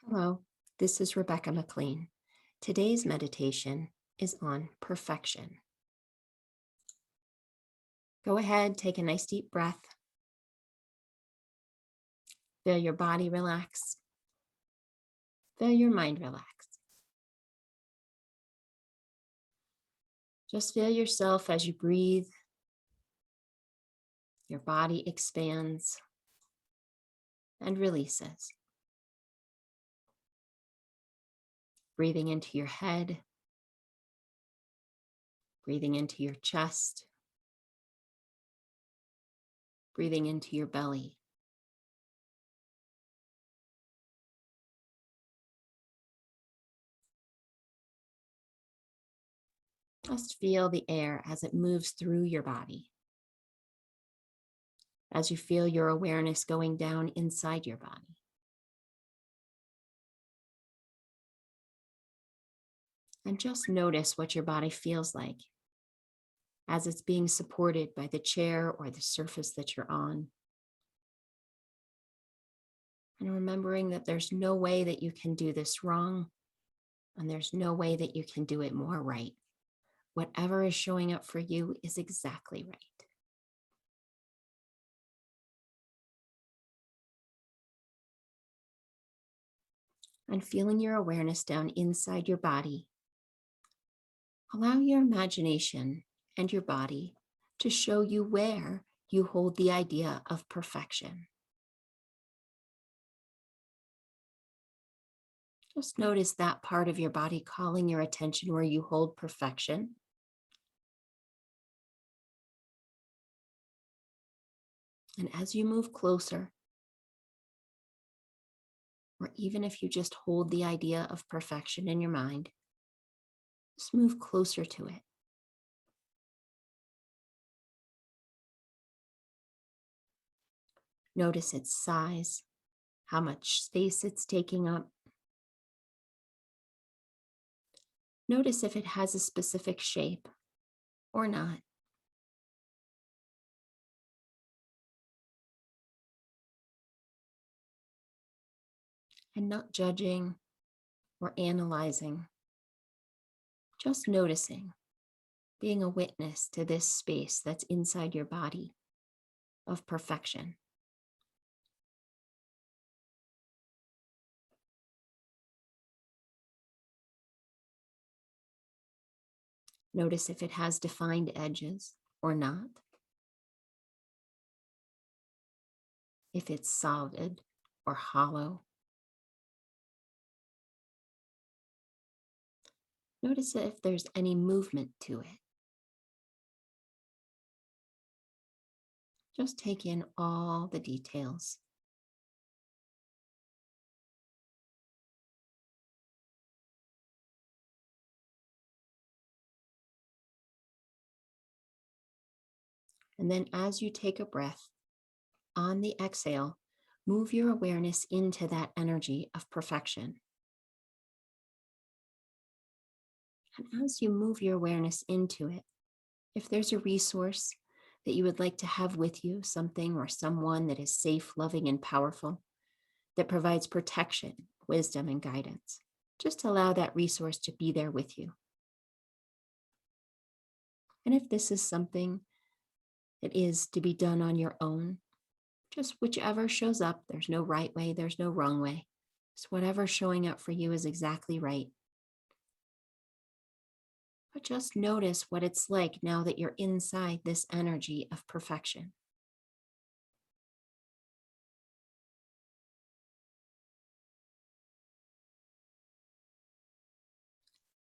Hello, this is Rebecca MacLean. Today's meditation is on perfection. Go ahead, take a nice deep breath. Feel your body relax. Feel your mind relax. Just feel yourself as you breathe. Your body expands and releases. Breathing into your head, breathing into your chest, breathing into your belly. Just feel the air as it moves through your body. As you feel your awareness going down inside your body. And just notice what your body feels like as it's being supported by the chair or the surface that you're on. And remembering that there's no way that you can do this wrong, and there's no way that you can do it more right. Whatever is showing up for you is exactly right. And feeling your awareness down inside your body, allow your imagination and your body to show you where you hold the idea of perfection. Just notice that part of your body calling your attention where you hold perfection. And as you move closer, or even if you just hold the idea of perfection in your mind, just move closer to it. Notice its size, how much space it's taking up. Notice if it has a specific shape or not. And not judging or analyzing, just noticing, being a witness to this space that's inside your body of perfection. Notice if it has defined edges or not. If it's solid or hollow. Notice if there's any movement to it. Just take in all the details. And then as you take a breath, on the exhale, move your awareness into that energy of perfection. And as you move your awareness into it, if there's a resource that you would like to have with you, something or someone that is safe, loving, and powerful, that provides protection, wisdom, and guidance, just allow that resource to be there with you. And if this is something that is to be done on your own, just whichever shows up, there's no right way, there's no wrong way. Just whatever's showing up for you is exactly right. But just notice what it's like now that you're inside this energy of perfection.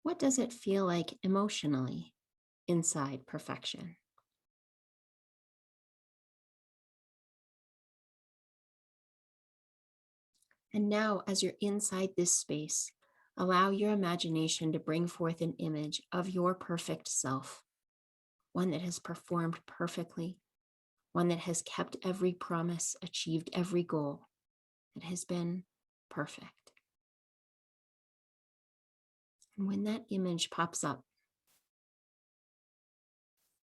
What does it feel like emotionally inside perfection? And now, as you're inside this space, allow your imagination to bring forth an image of your perfect self, one that has performed perfectly, one that has kept every promise, achieved every goal, that has been perfect. And when that image pops up,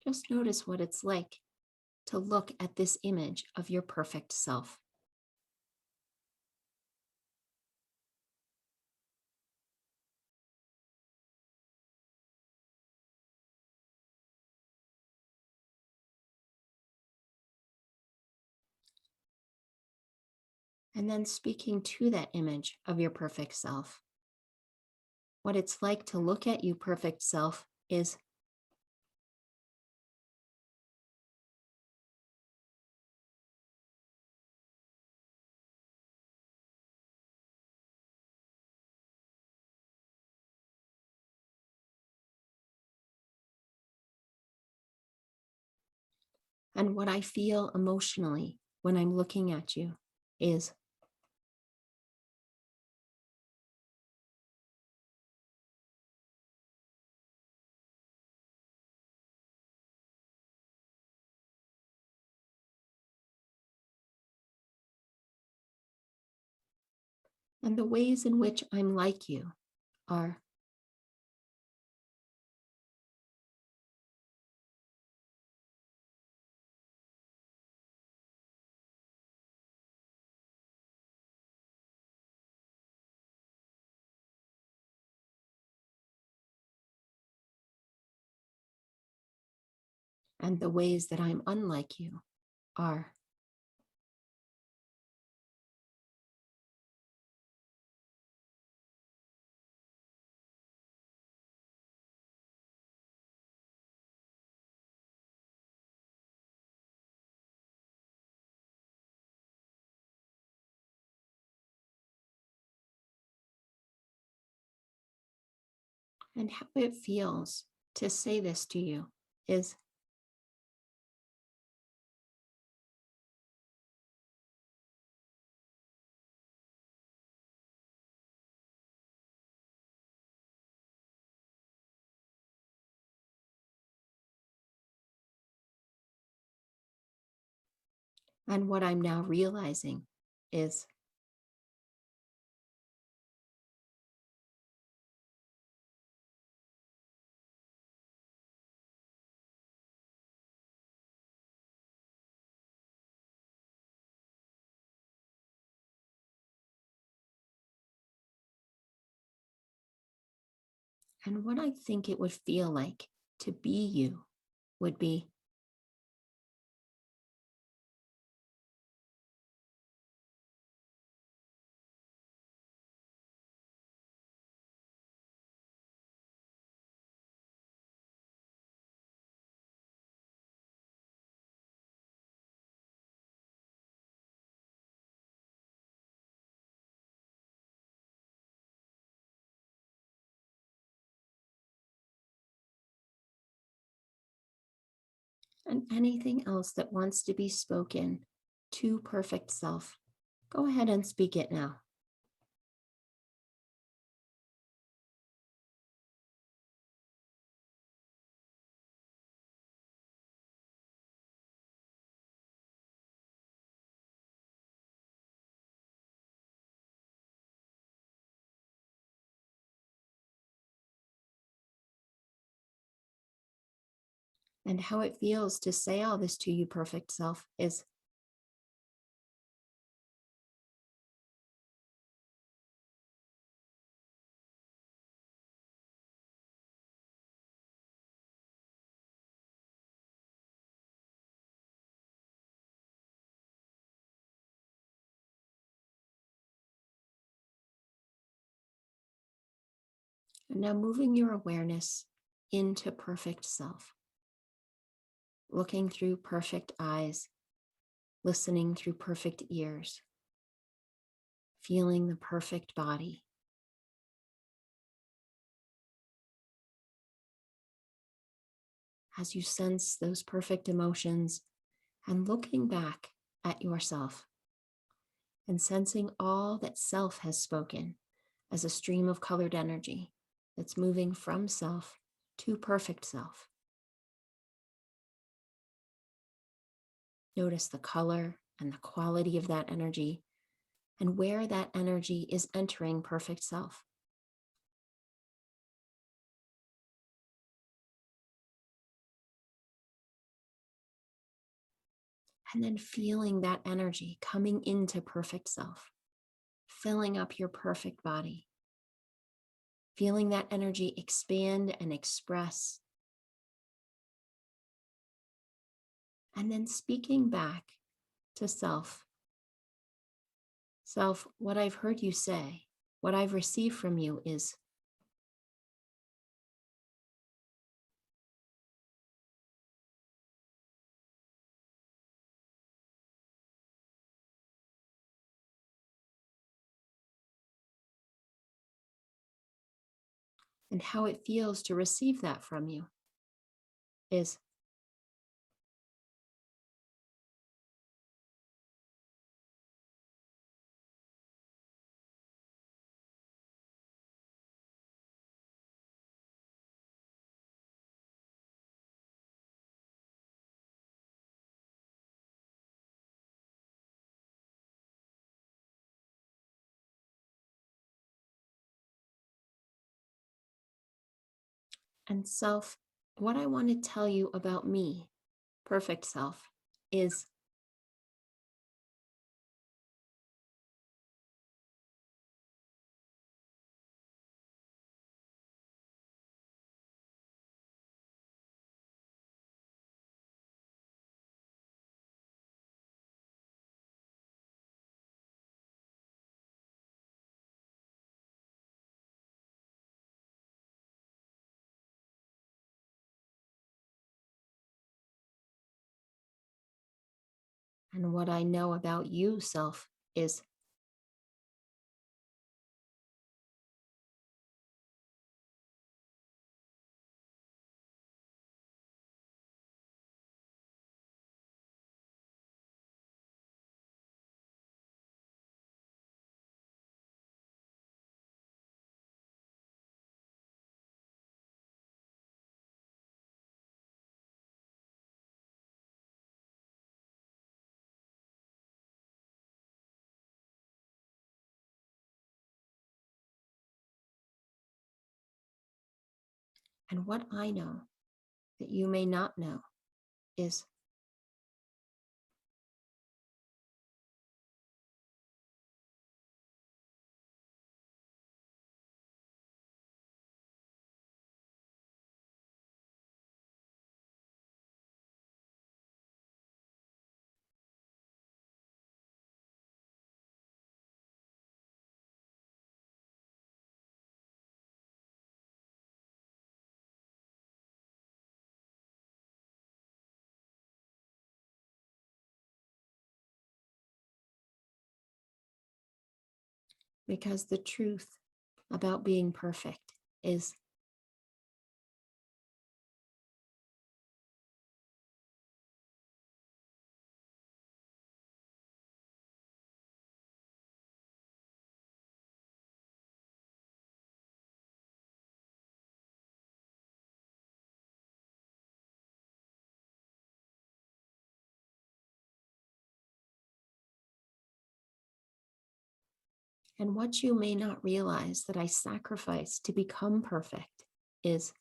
just notice what it's like to look at this image of your perfect self. And then speaking to that image of your perfect self. What it's like to look at you, perfect self, is and what I feel emotionally when I'm looking at you is and the ways in which I'm like you are and the ways that I'm unlike you are. And how it feels to say this to you is and what I'm now realizing is and what I think it would feel like to be you would be and anything else that wants to be spoken to perfect self. Go ahead and speak it now. And how it feels to say all this to you, perfect self, is and now moving your awareness into perfect self, looking through perfect eyes, listening through perfect ears, feeling the perfect body. As you sense those perfect emotions and looking back at yourself and sensing all that self has spoken as a stream of colored energy that's moving from self to perfect self. Notice the color and the quality of that energy and where that energy is entering perfect self. And then feeling that energy coming into perfect self, filling up your perfect body, feeling that energy expand and express, and then speaking back to self Self, what I've heard you say, what I've received from you is, and how it feels to receive that from you is, and self, what I want to tell you about me, perfect self, is and what I know about you, self, is, and what I know that you may not know is, because the truth about being perfect is, and what you may not realize that I sacrifice to become perfect is,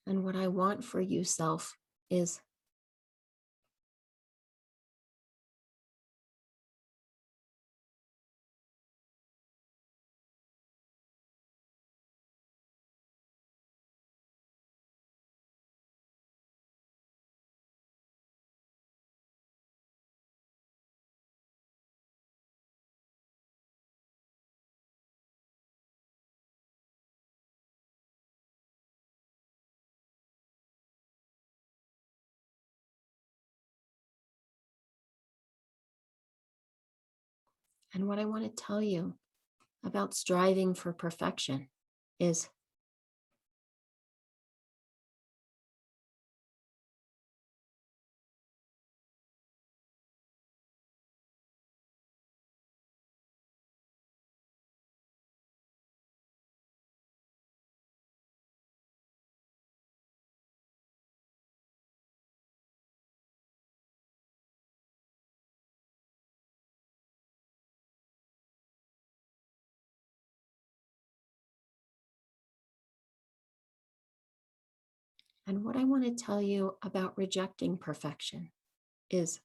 and what I want for you, self, is, and what I want to tell you about striving for perfection is, And what I want to tell you about rejecting perfection is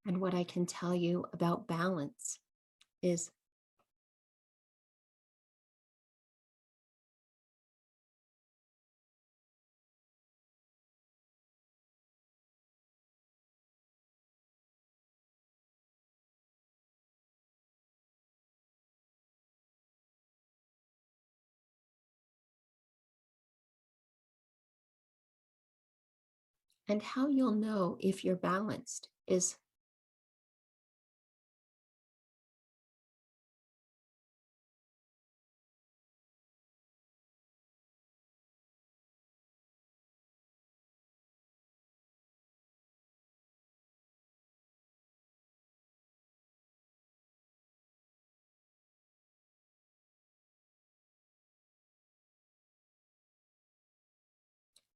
and what I can tell you about balance is and how you'll know if you're balanced is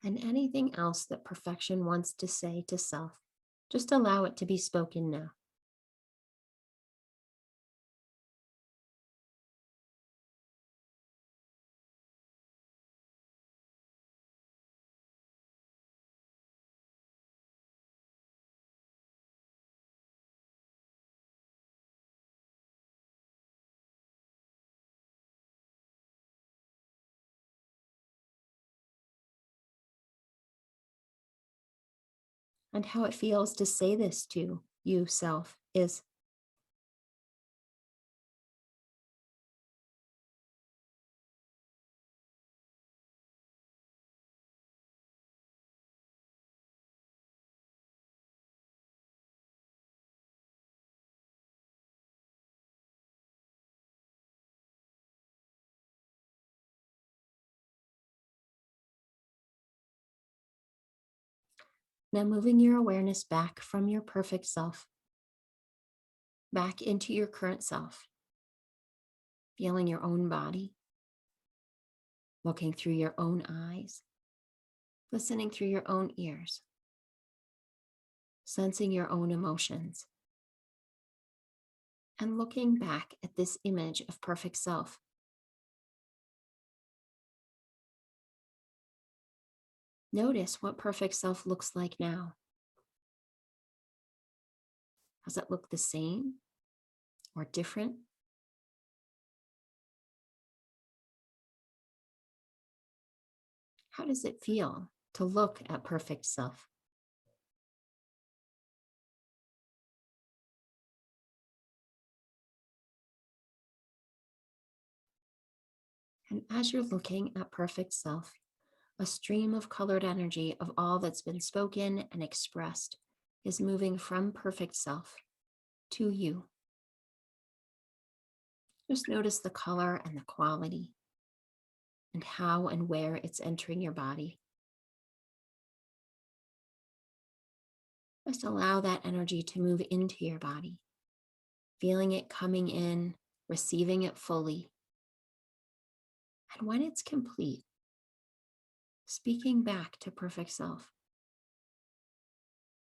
and anything else that perfection wants to say to self. Just allow it to be spoken now. And how it feels to say this to you, self, is now moving your awareness back from your perfect self, back into your current self, feeling your own body, looking through your own eyes, listening through your own ears, sensing your own emotions, and looking back at this image of perfect self. Notice what perfect self looks like now. Does it look the same or different? How does it feel to look at perfect self? And as you're looking at perfect self, a stream of colored energy of all that's been spoken and expressed is moving from perfect self to you. Just notice the color and the quality and how and where it's entering your body. Just allow that energy to move into your body, feeling it coming in, receiving it fully. And when it's complete, speaking back to perfect self.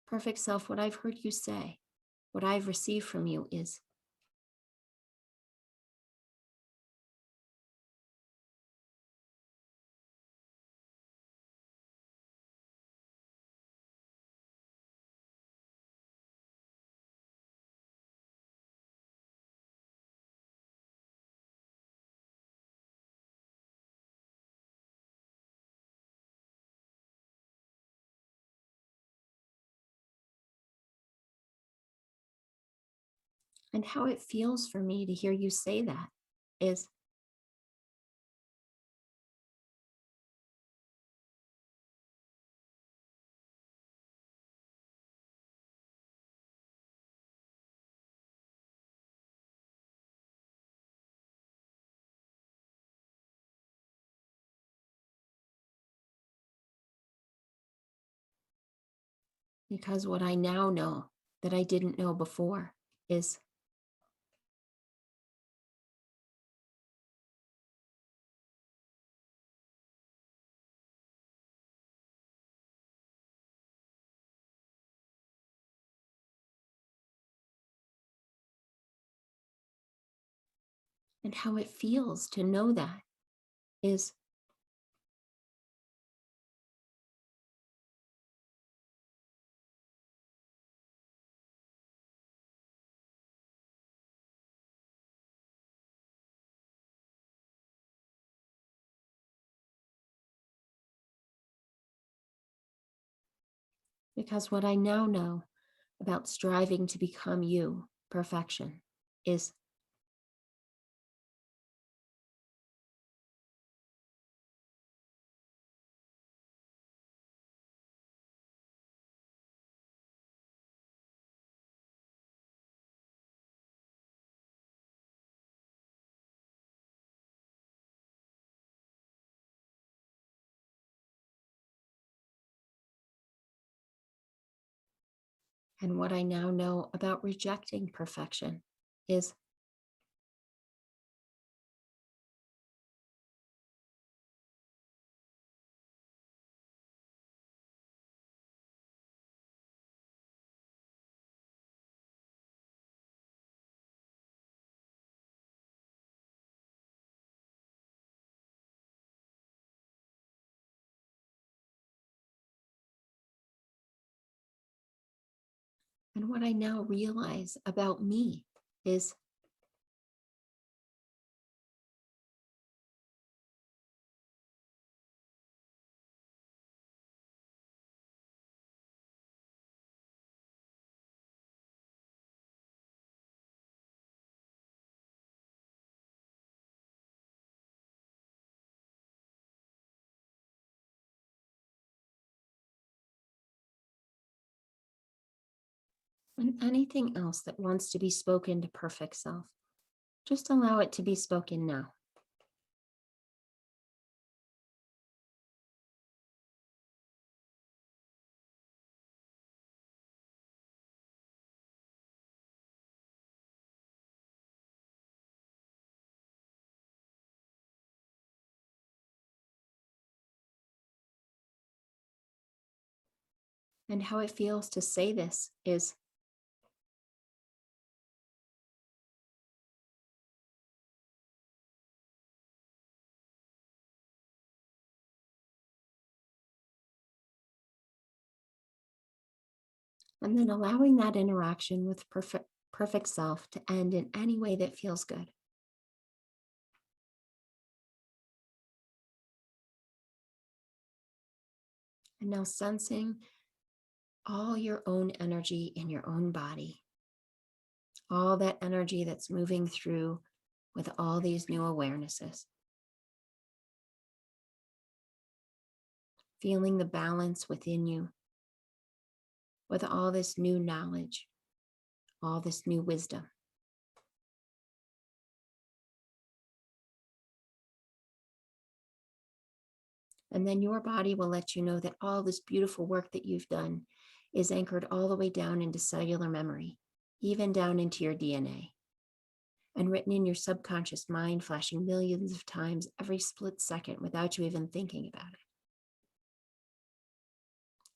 Perfect self, what I've heard you say, what I've received from you is, and how it feels for me to hear you say that is, Because what I now know that I didn't know before is and how it feels to know that is because what I now know about striving to become you, perfection, is and what I now know about rejecting perfection is and what I now realize about me is and anything else that wants to be spoken to perfect self, just allow it to be spoken now. And how it feels to say this is and then allowing that interaction with perfect self to end in any way that feels good. And now sensing all your own energy in your own body, all that energy that's moving through with all these new awarenesses. Feeling the balance within you with all this new knowledge, all this new wisdom. And then your body will let you know that all this beautiful work that you've done is anchored all the way down into cellular memory, even down into your DNA, and written in your subconscious mind, flashing millions of times every split second without you even thinking about it.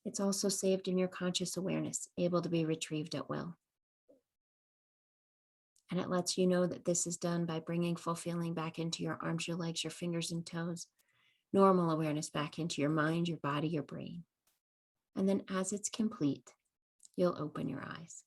It's also saved in your conscious awareness, able to be retrieved at will. And it lets you know that this is done by bringing full feeling back into your arms, your legs, your fingers and toes, normal awareness back into your mind, your body, your brain. And then as it's complete, you'll open your eyes.